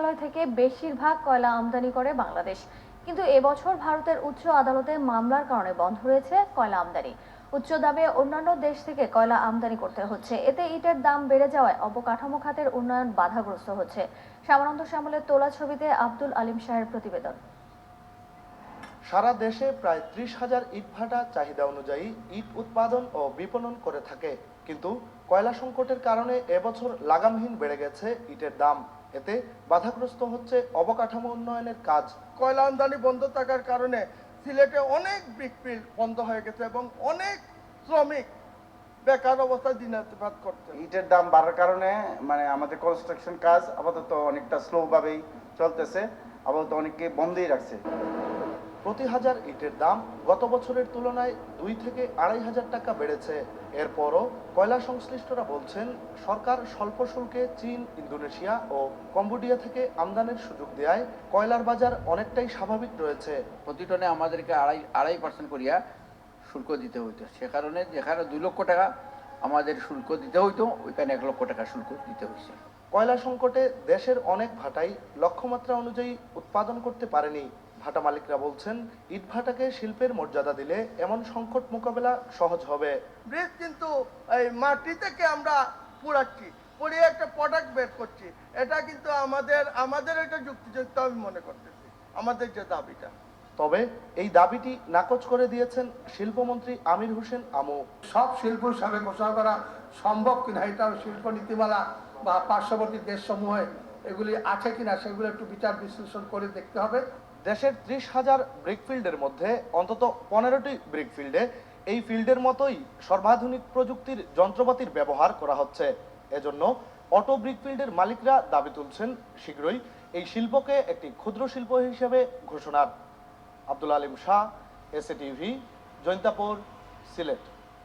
মন্ত্রণালয় থেকে বেশিরভাগ কয়লা আমদানি করে বাংলাদেশ, কিন্তু এবছর ভারতের উচ্চ আদালতে মামলার কারণে বন্ধ রয়েছে কয়লা আমদানি। উচ্চ দামে অন্যান্য দেশ থেকে কয়লা আমদানি করতে হচ্ছে, এতে ইটের দাম বেড়ে যাওয়ায় অবকাঠামো খাতের উন্নয়ন বাধাগ্রস্ত হচ্ছে। শ্যামানন্দ শ্যামলের তোলা ছবিতে আব্দুল আলিম শাহের প্রতিবেদন। সারা দেশে প্রায় 30,000 ইটভাটা চাহিদা অনুযায়ী ইট উৎপাদন ও বিপণন করে থাকে, কিন্তু কয়লা সংকটের কারণে এবছর লাগামহীন বেড়ে গেছে ইটের দাম। এতে বাধাগ্রস্ত হচ্ছে অবকাঠামো উন্নয়নের কাজ। কয়লা আমদানি বন্ধ থাকার কারণে সিলেটে অনেক ব্রিকফিল্ড বন্ধ হয়ে গেছে এবং অনেক শ্রমিক বেকার অবস্থায় দিনাতিপাত করছে। ইটের দাম বাড়ার কারণে আমাদের কনস্ট্রাকশন কাজ আপাতত অনেকটা স্লো ভাবেই চলতেছে, আপাতত অনেককে বন্ধই রাখছে। প্রতি হাজার ইটের দাম গত বছরের তুলনায় 2 থেকে 2,500 টাকা বেড়েছে। এরপরও কয়লা সংশ্লিষ্টরা বলছেন, সরকার স্বল্প শুল্কে চীন, ইন্দোনেশিয়া ও কম্বোডিয়া থেকে আমদানির সুযোগ দেয় কয়লার বাজার অনেকটাই স্বাভাবিক রয়েছে। প্রতি টনে আমাদেরকে আড়াই পার্সেন্ট করিয়া শুল্ক দিতে হইতো। সে কারণে যেখানে 2 লক্ষ টাকা আমাদের শুল্ক দিতে হইতো, ওইখানে 1 লক্ষ টাকা শুল্ক দিতে হয়েছে। কয়লা সংকটে দেশের অনেক ভাটাই লক্ষ্যমাত্রা অনুযায়ী উৎপাদন করতে পারেনি। ভাটা মালিকরা বলছেন, ইট ভাটাকে শিল্পের মর্যাদা দিলে এমন সংকট মোকাবেলা সহজ হবে। ব্রিজ কিন্তু এই মাটি থেকে আমরা পুড়াচ্ছি, পুড়িয়ে একটা প্রোডাক্ট বের করছি। এটা কিন্তু আমাদের একটা যুক্তিযুক্ত আমি মনে করতেছি, আমাদের যে দাবিটা। তবে এই দাবিটি নাকচ করে দিয়েছেন শিল্পমন্ত্রী আমির হোসেন আমু। সব শিল্প হিসাবে ঘোষণা করা সম্ভব কিনা, এটা শিল্প নীতিমালা বা পার্শ্ববর্তী দেশসমূহে এগুলি আছে কিনা সেগুলো একটু বিচার বিশ্লেষণ করে দেখতে হবে। দেশের 30,000 ব্রিকফিল্ডের মধ্যে অন্তত 15টি ব্রিকফিল্ডে এই ফিল্ডের মতোই সর্বাধুনিক প্রযুক্তির যন্ত্রপাতির ব্যবহার করা হচ্ছে। এজন্য অটো ব্রিকফিল্ডের মালিকরা দাবি তুলছেন শীঘ্রই এই শিল্পকে একটি ক্ষুদ্র শিল্প হিসেবে ঘোষণার। Abdul Alim Shah, SA TV, Jaintapur, Sylhet.